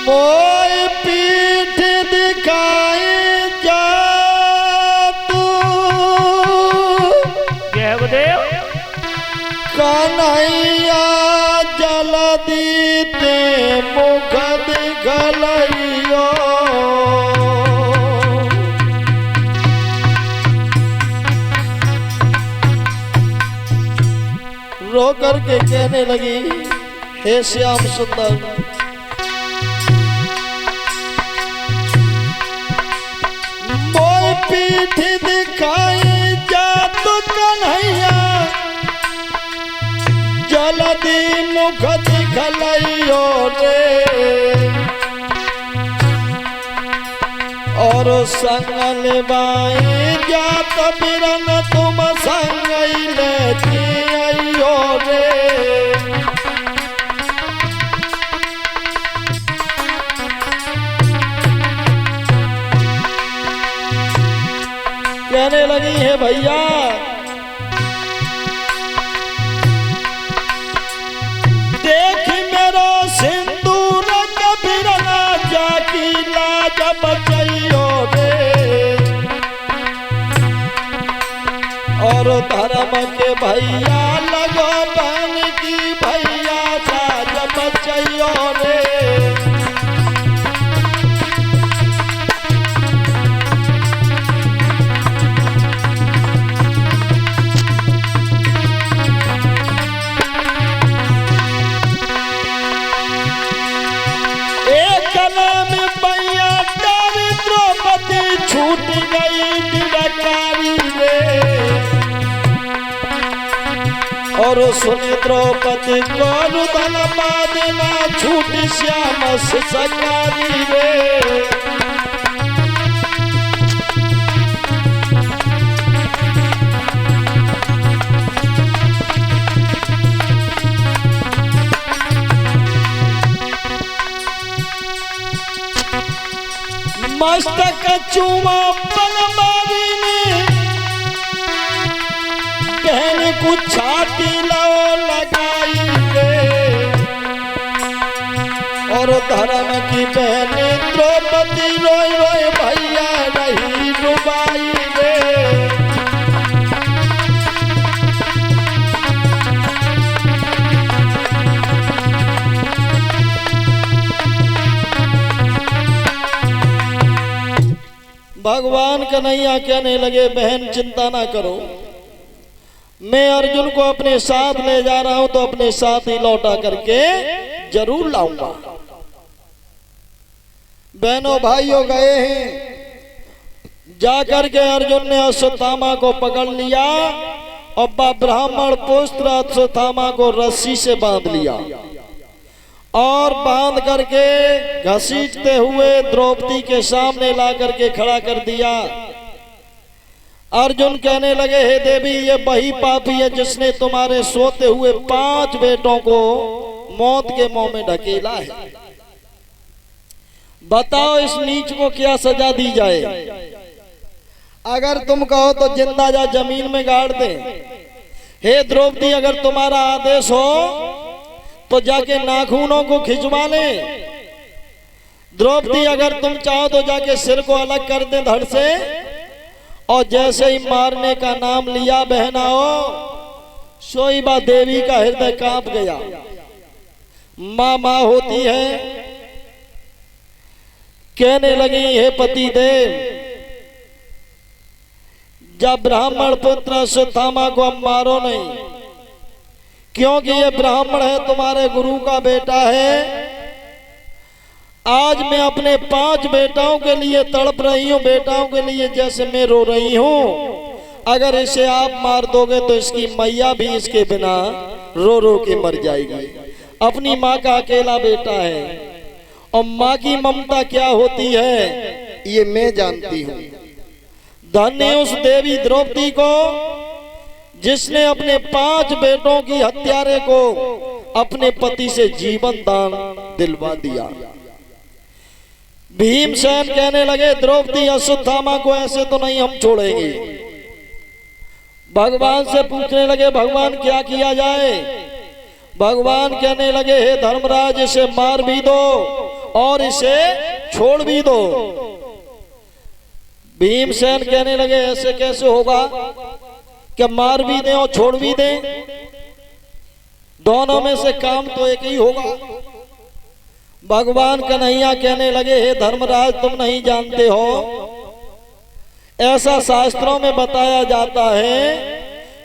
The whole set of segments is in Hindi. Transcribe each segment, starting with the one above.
मोय पीठ दिखाई जा तू देव कन्हैया जल्दी ते मुख दिखलइयो। रो करके कहने लगी, हे श्याम सुंदर, मोय पीठ दिखाई जा तू कन्हैया जल्दी मुख दिखलइयो रे। और संग बाई जात बिरन तुम संग लेती आइयो रे। कहने लगी है भैया देख मेरो सिंदूर बिरना जाकी लाज बचइयो रे। और धर्म के भैया लगो बन की भैया लाज बचइयो रे। छूट गई निरकारी रे। और सुने द्रौपदी को रुदन बादना छूट श्याम से सकारी रे। मस्तक चूमा पलमारी ने बहन को छाती लो लगाई रे। और धर्म की बहन द्रौपदी रोई रोई भैया रही डुबाई रे। भगवान कन्हैया कहने लगे, बहन चिंता ना करो, मैं अर्जुन को अपने साथ ले जा रहा हूं तो अपने साथ ही लौटा करके जरूर लाऊंगा। बहनों भाइयों गए हैं, जाकर के अर्जुन ने अश्वत्थामा को पकड़ लिया और ब्राह्मण पुत्र अश्वत्थामा को रस्सी से बांध लिया और बांध करके घसीटते हुए द्रौपदी के सामने ला करके खड़ा कर दिया। अर्जुन कहने लगे, हे देवी, ये वही पापी है जिसने तुम्हारे सोते हुए 5 बेटों को मौत के मुंह में ढकेला है। बताओ इस नीच को क्या सजा दी जाए। अगर तुम कहो तो जिंदा जा जमीन में गाड़ दे। हे द्रौपदी, अगर तुम्हारा आदेश हो तो जाके नाखूनों को खिंचवा ले। द्रौपदी, अगर तुम चाहो तो जाके सिर को अलग कर दे धड़ से। और जैसे ही मारने का नाम लिया बहनाओ, सोईबा देवी का हृदय कांप गया। माँ माँ होती है, कहने लगी, हे पति देव, जब ब्राह्मण पुत्र अश्वत्थामा को अब मारो नहीं, क्योंकि ये ब्राह्मण है, तुम्हारे गुरु का बेटा है। आज मैं अपने 5 बेटाओं के लिए तड़प रही हूं, बेटाओं के लिए जैसे मैं रो रही हूं। अगर इसे आप मार दोगे तो इसकी मैया भी इसके बिना रो रो के मर जाएगी। अपनी माँ का अकेला बेटा है और माँ की ममता क्या होती है ये मैं जानती हूँ। धन्य उस देवी द्रौपदी को जिसने अपने 5 बेटों की हत्यारे को अपने पति से जीवन दान दिलवा दिया। भीमसेन कहने लगे, द्रौपदी अश्वत्थामा को ऐसे तो नहीं हम छोड़ेंगे। भगवान से पूछने लगे, भगवान क्या किया जाए। भगवान कहने लगे, हे धर्मराज, इसे मार भी दो और इसे छोड़ भी दो। भीमसेन कहने लगे ऐसे कैसे होगा, क्या मार भी दें और छोड़ भी दें? दोनों में से काम तो एक ही होगा। भगवान कन्हैया कहने लगे हे धर्मराज, तुम नहीं जानते हो, ऐसा शास्त्रों में बताया जाता है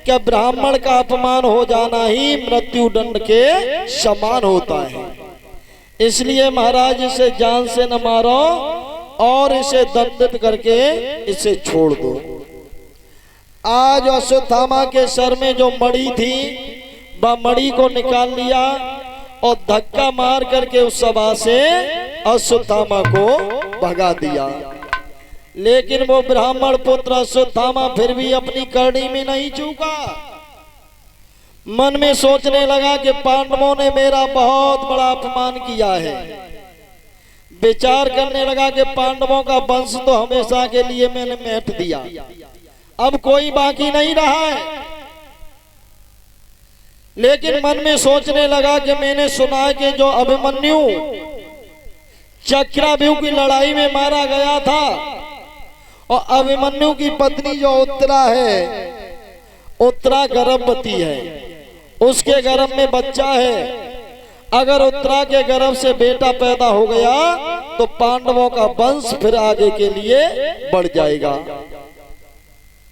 कि ब्राह्मण का अपमान हो जाना ही मृत्यु दंड के समान होता है। इसलिए महाराज इसे जान से न मारो और इसे दंडित करके इसे छोड़ दो। आज अश्वत्थामा के सर में जो मणि थी वह मणि को निकाल लिया और धक्का मार करके उस सभा से अश्वत्थामा को भगा दिया। लेकिन वो ब्राह्मण पुत्र अश्वत्थामा फिर भी अपनी करनी में नहीं चूका। मन में सोचने लगा कि पांडवों ने मेरा बहुत बड़ा अपमान किया है। विचार करने लगा कि पांडवों का वंश तो हमेशा के लिए मैंने मिट दिया, अब कोई बाकी नहीं रहा है। लेकिन मन में सोचने लगा कि मैंने सुना कि जो अभिमन्यु चक्रव्यूह की लड़ाई में मारा गया था और अभिमन्यु की पत्नी जो उत्तरा है, उत्तरा गर्भवती है, उसके गर्भ में बच्चा है। अगर उत्तरा के गर्भ से बेटा पैदा हो गया तो पांडवों का वंश फिर आगे के लिए बढ़ जाएगा।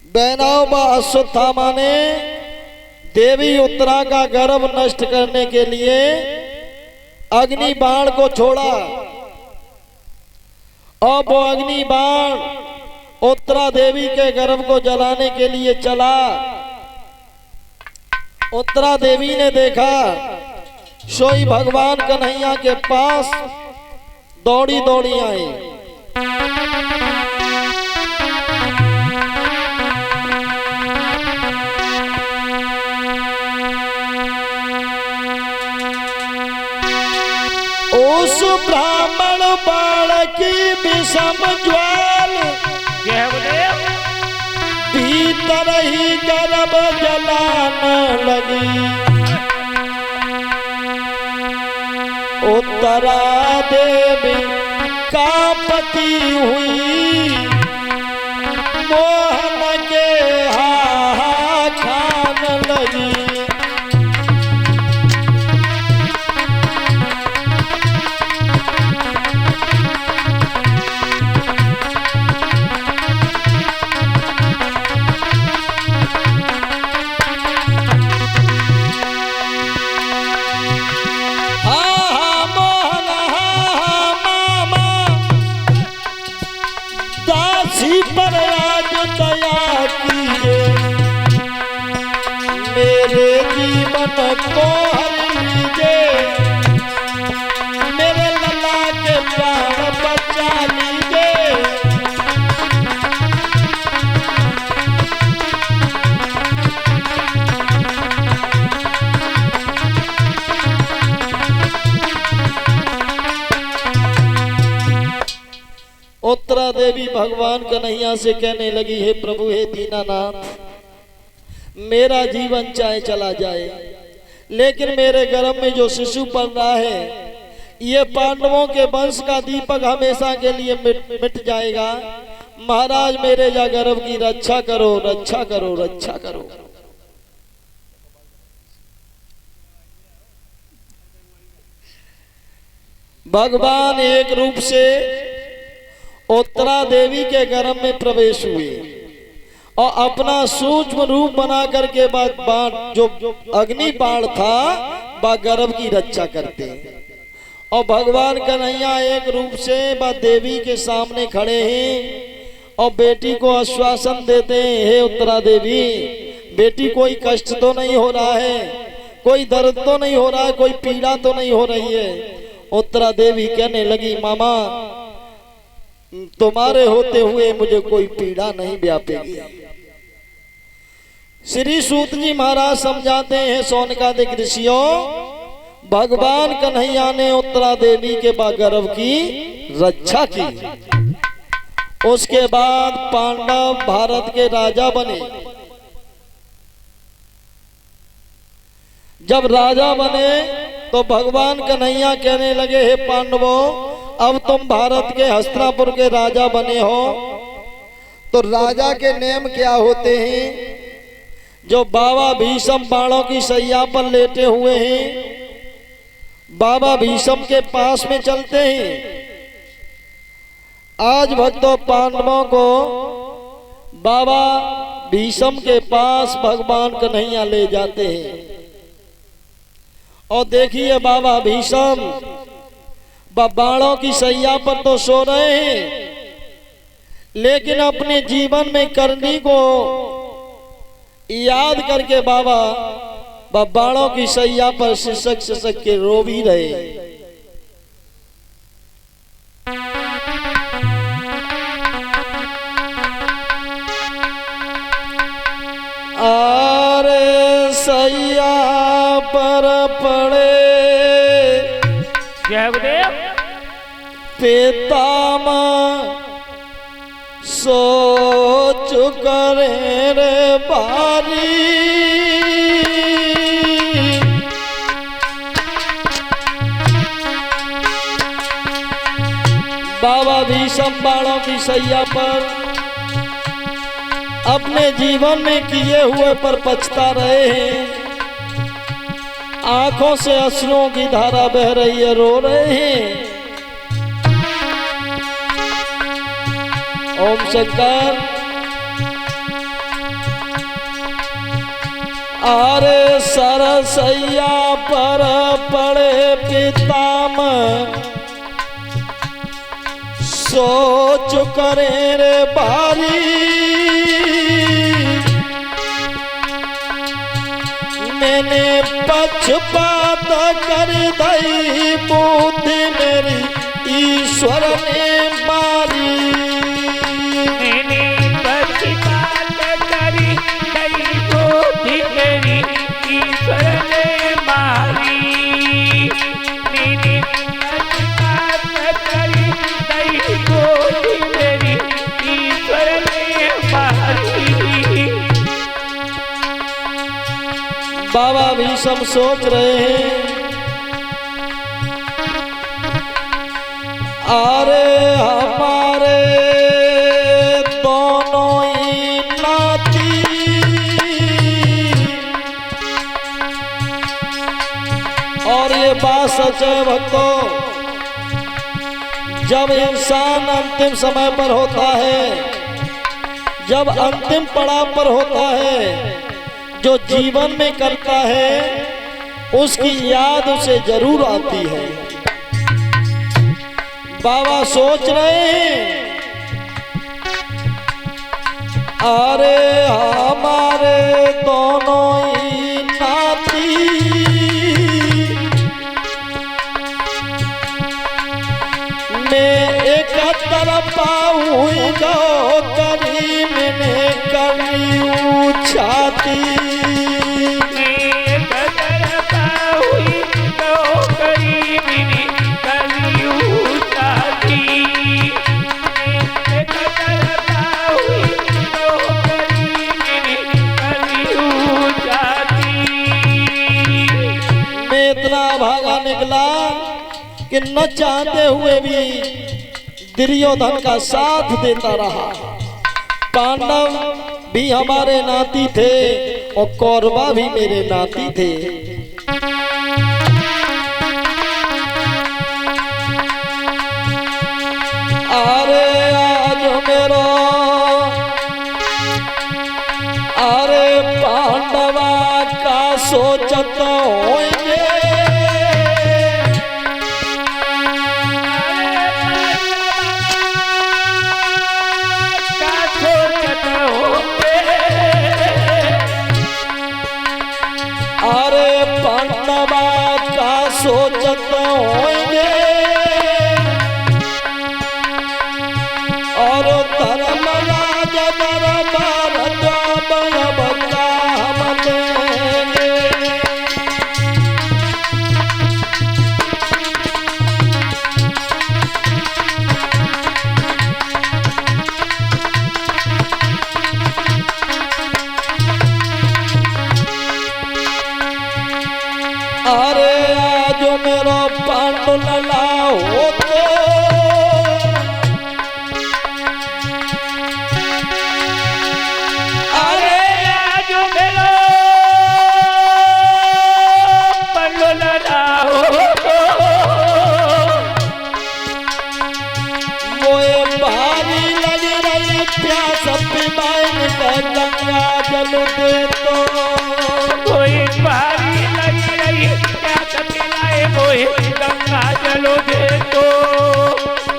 बैनाव व अश्वत्थामा ने देवी उत्तरा का गर्भ नष्ट करने के लिए अग्नि बाण को छोड़ा और वो अग्नि बाण उत्तरा देवी के गर्भ को जलाने के लिए चला। उत्तरा देवी ने देखा, सोई भगवान कन्हैया के पास दौड़ी दौड़ी आई। उस ब्राह्मण बाण की विषम ज्वाल भीतर ही गर्भ जलाने लगी। उत्तरा देवी कांपती हुई मोहन के हा खाने लगी। पर आज दया कीजिए, मेरे जीवन को हर लीजिए, मेरे लला के प्राण बचा लीजिए। उत्तरा देवी भगवान कन्हैया से कहने लगी, हे प्रभु, हे दीनानाथ, मेरा जीवन चाहे चला जाए, लेकिन मेरे गर्भ में जो शिशु पल रहा है ये पांडवों के वंश का दीपक हमेशा के लिए मिट जाएगा। महाराज मेरे जा गर्भ की रक्षा करो, रक्षा करो, रक्षा करो। भगवान एक रूप से उत्तरा देवी के गर्भ में प्रवेश हुए और अपना सूक्ष्म रूप बना करके बाद जो अग्नि बाण था वह गर्भ की रक्षा करते हैं। और भगवान कन्हैया एक रूप से वह देवी के सामने खड़े हैं और बेटी को आश्वासन देते हैं, हे उत्तरा देवी, बेटी कोई कष्ट तो नहीं हो रहा है, कोई दर्द तो नहीं हो रहा है, कोई पीड़ा तो नहीं हो रही है। उत्तरा देवी कहने लगी, मामा तुम्हारे होते हुए मुझे कोई पीड़ा नहीं व्यापेगी। श्री सूत जी महाराज समझाते हैं, सौनकादिक ऋषियों, भगवान कन्हैया ने उत्तरा देवी के गर्भ की रक्षा की। उसके बाद पांडव भारत के राजा बने। जब राजा बने तो भगवान कन्हैया कहने लगे, हे पांडवों, अब तुम भारत के हस्तिनापुर के राजा बने हो, तो राजा के नेम क्या होते हैं? जो बाबा भीष्म बाणों की सैया पर लेटे हुए हैं, बाबा भीष्म के पास में चलते हैं। आज भक्तों पांडवों को बाबा भीष्म के पास भगवान कन्हैया ले जाते हैं। और देखिए बाबा भीष्म बाणों की सैया पर तो सो रहे हैं, लेकिन अपने जीवन में करनी को याद करके बाबा बाणों की सैया पर सिसक सिसक के रो भी रहे। आरे सैया पर पड़े पितामह सोच करे रे बारी। बाबा भीष्म बाणों की सैया पर अपने जीवन में किए हुए पर पछता रहे हैं। आंखों से अश्रुओं की धारा बह रही है, रो रहे हैं। ओम शंकर। आरे सरसैया पर पड़े पितामह सोच करे रे बारी। मैंने पक्षपात कर दई बुद्धि मेरी ईश्वर ने मारी। मैंने पक्षपात कर दई बुद्धि मेरी ईश्वर ने मारी। मैंने पक्षपात कर दई बुद्धि मेरी ईश्वर ने मारी। बाबा भीष्म सोच रहे हैं, अरे हमारे दोनों ही नाती और ये बात सच है भक्तों। जब इंसान अंतिम समय पर होता है, जब अंतिम पड़ाव पर होता है, जो जीवन में करता है उसकी याद उसे जरूर आती है। बाबा सोच रहे हैं, अरे हमारे दोनों ही नाती मैं एक तरफा हुई गो करी मैंने करी छाती। भागा निकला कि न चाहते हुए भी दुर्योधन का साथ देता रहा। पांडव भी हमारे नाती थे और कौरवा भी मेरे नाती थे। अरे आज मेरो अरे पांडवा का सोचत होंगे। अरे पांडवा का सोचत होंगे और धर्मराज दरबार जब का हम देंगे। जल दे तो कोई भारी लगी रही प्यास पिलाए मोहे गंगा जल दे तो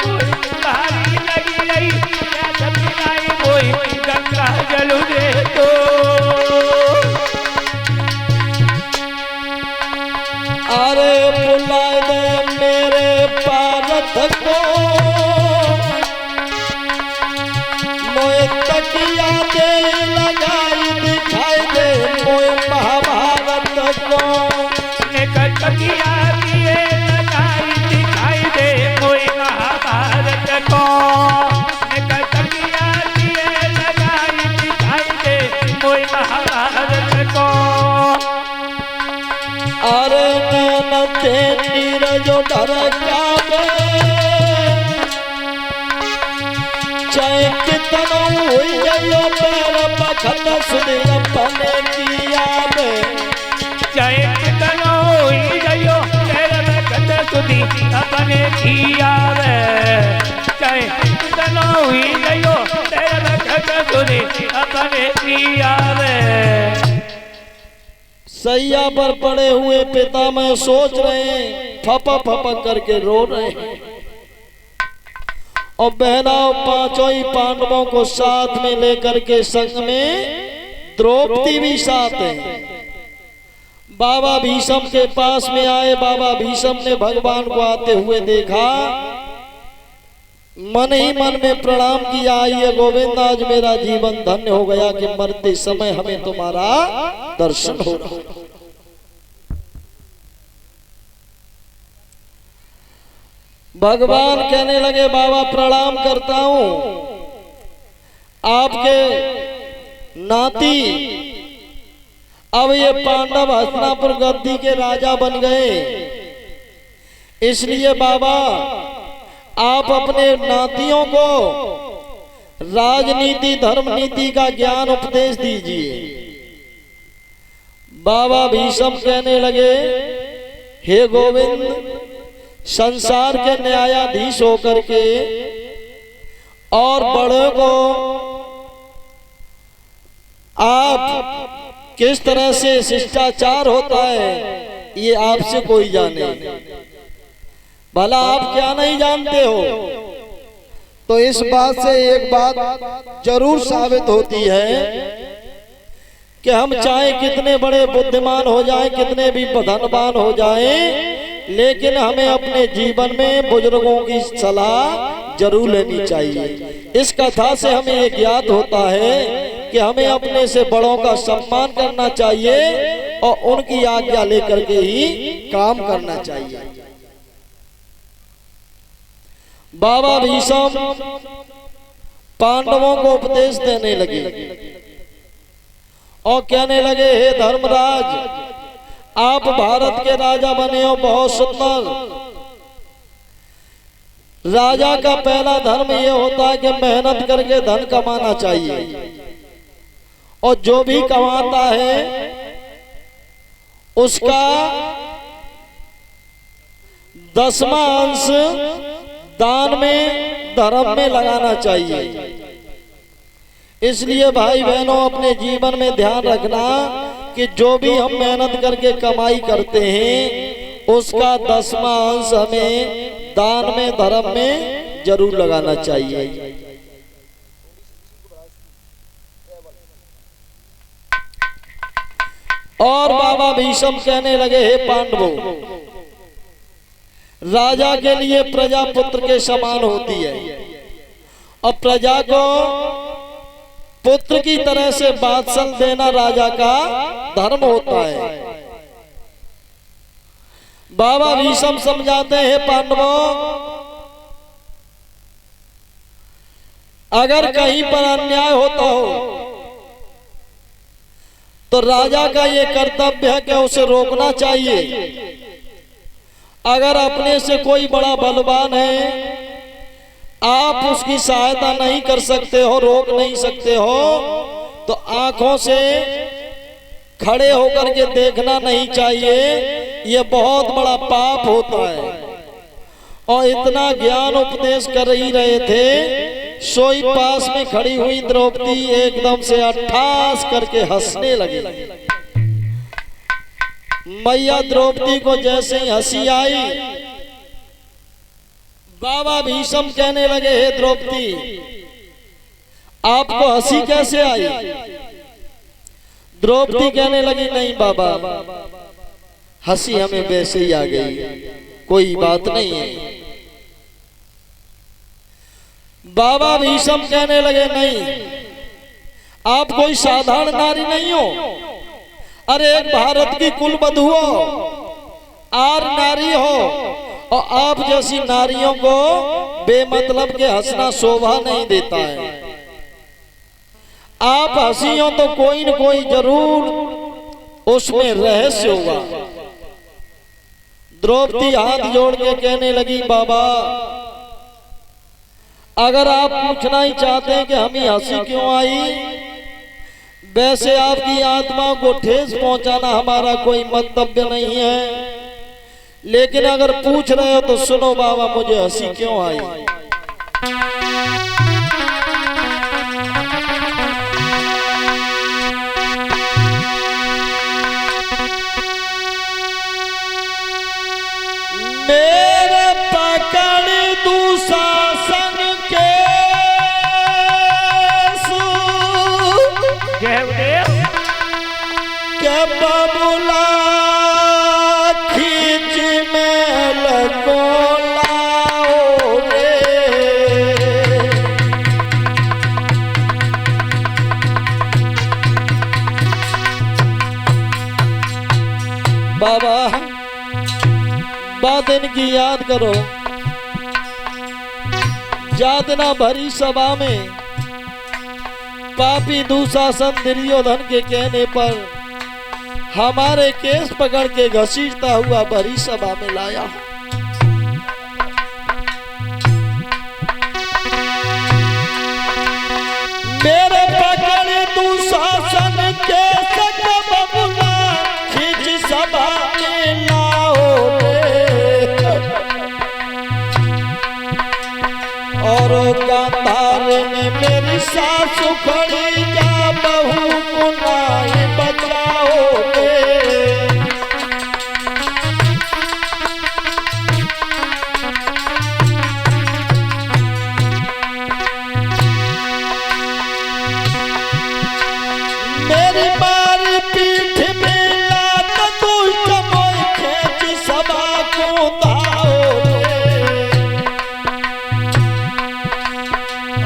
कोई भारी लगी रही प्यास पिलाए मोहे गंगा जल दे तो अरे बुलाए दे मेरे पारत को मोए तकिया दे लगाई दिखाई दे मोए महाभारत को तकिया दिए लगाई दिखाई दे मोए महाभारत को तकिया दिए लगाई दिखाई दे मोए महाभारत को अरे नैन ते नीरज ढरका चाहे कितना हुई जाइयो पैर पखत सुनी अपने किया में चाहे कितना हुई जाइयो पैर पखत सुनी अपने किया में चाहे कितना हुई जाइयो पैर पखत सुनी अपने किया में सैया पर पड़े हुए पिता में सोच रहे हैं, फपक फपक करके रो रहे हैं और बहनाओं पांचों ही पांडवों को साथ में लेकर के संग में द्रौपदी भी साथ है। बाबा भीष्म के पास में आए। बाबा भीष्म ने भगवान को आते हुए देखा, मन ही मन में प्रणाम किया, ये गोविंद आज मेरा जीवन धन्य हो गया कि मरते समय हमें तुम्हारा दर्शन हो रहा। भगवान कहने लगे बाबा प्रणाम करता हूं, आपके नाती अब ये पांडव हस्तिनापुर गद्दी के राजा बन गए, इसलिए बाबा आप अपने नातियों को राजनीति धर्म नीति का ज्ञान उपदेश दीजिए। बाबा भीष्म कहने लगे, हे गोविंद, संसार के न्यायाधीश होकर के और बड़े को आप किस तरह से शिष्टाचार होता है ये आपसे कोई जाने, भला आप क्या नहीं जानते हो। तो इस बात से एक बात जरूर साबित होती है कि हम चाहे कितने बड़े बुद्धिमान हो जाएं, कितने भी धनवान हो जाएं, लेकिन हमें अपने जीवन में बुजुर्गों की सलाह जरूर लेनी चाहिए। इस कथा से हमें ये ज्ञात होता है कि हमें अपने से बड़ों का सम्मान करना चाहिए और उनकी आज्ञा लेकर के ही काम करना चाहिए। बाबा भीष्म पांडवों को उपदेश देने लगे और कहने लगे, हे धर्मराज, आप भारत के राजा बने हो, बहुत सुंदर। राजा का पहला धर्म यह होता है कि मेहनत करके धन कमाना चाहिए और जो भी कमाता है उसका 10वां अंश दान में धर्म में लगाना चाहिए। इसलिए भाई बहनों, अपने जीवन में ध्यान रखना कि जो भी हम मेहनत करके कमाई करते हैं उसका 10वां अंश हमें दान में धर्म में जरूर लगाना चाहिए। और बाबा भीष्म कहने लगे, हे पांडवों, राजा के लिए प्रजा पुत्र के समान होती है और प्रजा को पुत्र की तरह से बात्सल देना राजा का धर्म होता है। बाबा भीष्म समझाते हैं, पांडवों, अगर कहीं पर अन्याय होता हो तो राजा का ये कर्तव्य है कि उसे रोकना चाहिए। अगर अपने से कोई बड़ा बलवान है, आप उसकी सहायता नहीं कर सकते हो, रोक नहीं सकते हो, तो आंखों से खड़े होकर के देखना नहीं चाहिए। यह बहुत बड़ा पाप होता है। और इतना ज्ञान उपदेश कर ही रहे थे सोई पास में खड़ी हुई द्रौपदी एकदम से अट्ठास करके हंसने लगी। मैया द्रौपदी को जैसे ही हंसी आई, बाबा भीष्म कहने लगे, हे द्रौपदी, आपको हंसी कैसे आई? द्रौपदी कहने लगी, नहीं बाबा, हंसी हमें वैसे ही आ गई, कोई बात नहीं है। बाबा भीष्म कहने लगे, नहीं, आप कोई साधारण नारी नहीं हो। अरे एक भारत की कुलवधू हो, आर नारी हो, और आप जैसी नारियों को बेमतलब के हंसना शोभा नहीं देता है। आप हंसी हो तो कोई न कोई जरूर उसमें रहस्य होगा। द्रौपदी हाथ जोड़ के कहने लगी, बाबा, अगर आप पूछना ही चाहते हैं कि हमें हंसी क्यों आई, वैसे आपकी आत्मा को ठेस पहुंचाना हमारा कोई मंतव्य नहीं है, लेकिन अगर पूछ रहे हो तो सुनो बाबा, मुझे हंसी क्यों आई। मेरे पकड़ दुशासन के बबुला खींच में लगो लाओ रे। बाबा, बात इनकी याद करो। जातना भरी सभा में पापी दुशासन दुर्योधन के कहने पर हमारे केस पकड़ के घसीटता हुआ भरी सभा में लाया। मेरे पकड़ दुशासन के बबुला खींच सभा में लाओ रे। और गांधार में मेरी सासु खड़ी, जा बहू मुनाई बचाओ रे। मेरी मारी पीठ में लात दुष्ट मोह खींच सभा को धाओ रे।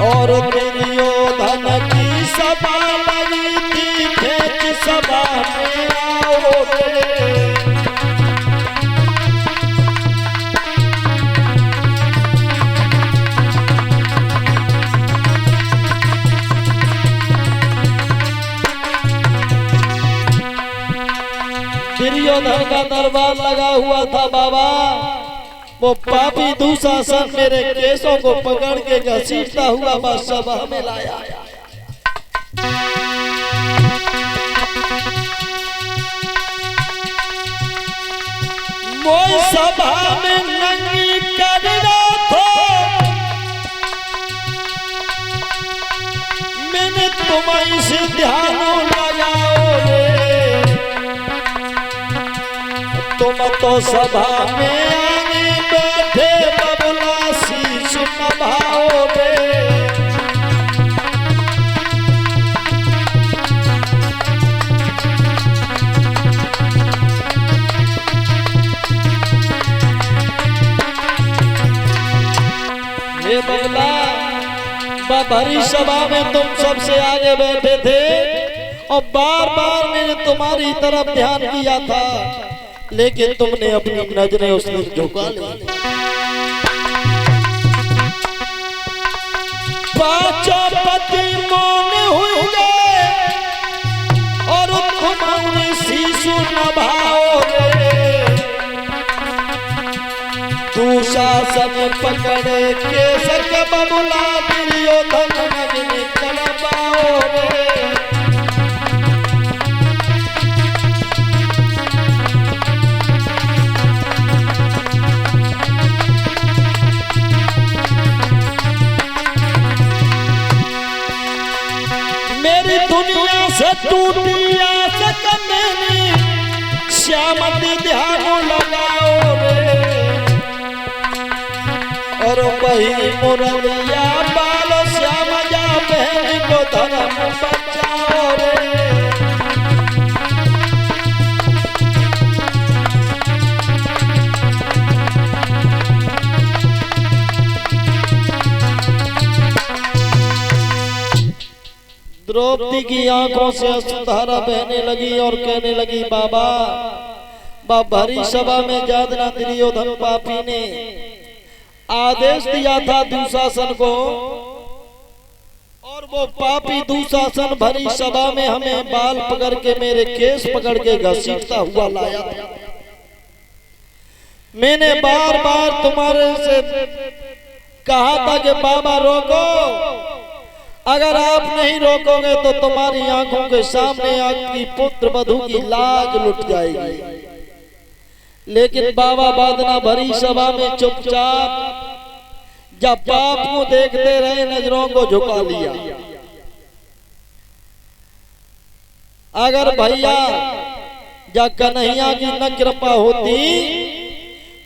और दुर्योधन की सभा लगी थी, खेच सभा में आओ रे। दुर्योधन का दरबार लगा हुआ था बाबा। वो पापी दुशासन मेरे केसों को पकड़ के घसीटता हुआ बस सभा में लाया। वो सभा में नंगी कर रहा था, मैंने तुम्हें से ध्यान लगाओ रे। तुम तो सभा में आगे बैठे बबुला शीश नभाओ रे। हे बबुला, भरी सभा में तुम सबसे आगे बैठे थे और बार बार मैंने तुम्हारी तरफ ध्यान किया था, लेकिन तुमने अपनी नजरें उस तरफ झुका ली। पांचों पति मौन हुए गए और तुम्हारे शीशु नभाओगे। दुशासन पकड़े केस के बबुला दुर्योधन नगनी चलबाओगे। टूटी आस कमेनी श्यामती ध्यान लगाओ रे और वही मुरलिया बाल श्याम जा बहन को धर्म बचाओ रे। द्रौपदी की आंखों से अश्रुधारा बहने लगी और कहने लगी बाबा भरी सभा में यादना दुर्योधन पापी ने आदेश दिया था दुशासन को और वो पापी दुशासन भरी सभा में हमें बाल पकड़ के मेरे केस पकड़ के घसीटता हुआ लाया था। मैंने बार बार तुम्हारे से कहा था कि बाबा रोको, अगर आप नहीं रोकोगे तो तुम्हारी आंखों के सामने आपकी पुत्र वधू की लाज लुट जाएगी। लेकिन बाबा वादना भरी सभा में चुपचाप जब पाप को देखते रहे नजरों को झुका लिया। अगर भैया या कन्हैया की न कृपा होती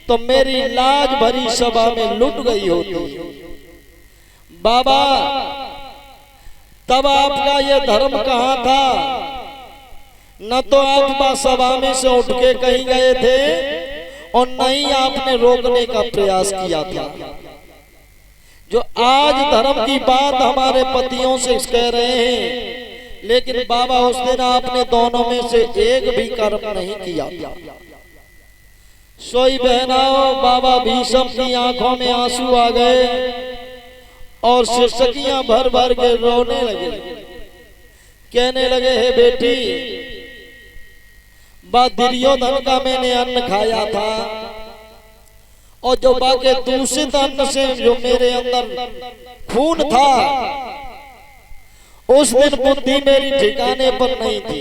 तो मेरी लाज भरी सभा में लुट गई होती। बाबा तब आपका ये धर्म कहाँ था? न तो आप सभा में से उठ के कहीं गए थे और न ही आपने रोकने का प्रयास किया था। जो आज धर्म की बात हमारे पतियों से कह रहे हैं, लेकिन बाबा उस दिन आपने दोनों में से एक भी कर्म नहीं किया था। सोई बहनाओं, बाबा भीष्म की आंखों में आंसू आ गए और सिरसकियां भर भर के रोने लगे। कहने लगे, हे बेटी, दुर्योधन का मैंने अन्न खाया था और जो बाकी दूषित अन्न से जो मेरे अंदर खून था, उस दिन बुद्धि मेरी ठिकाने पर नहीं थी।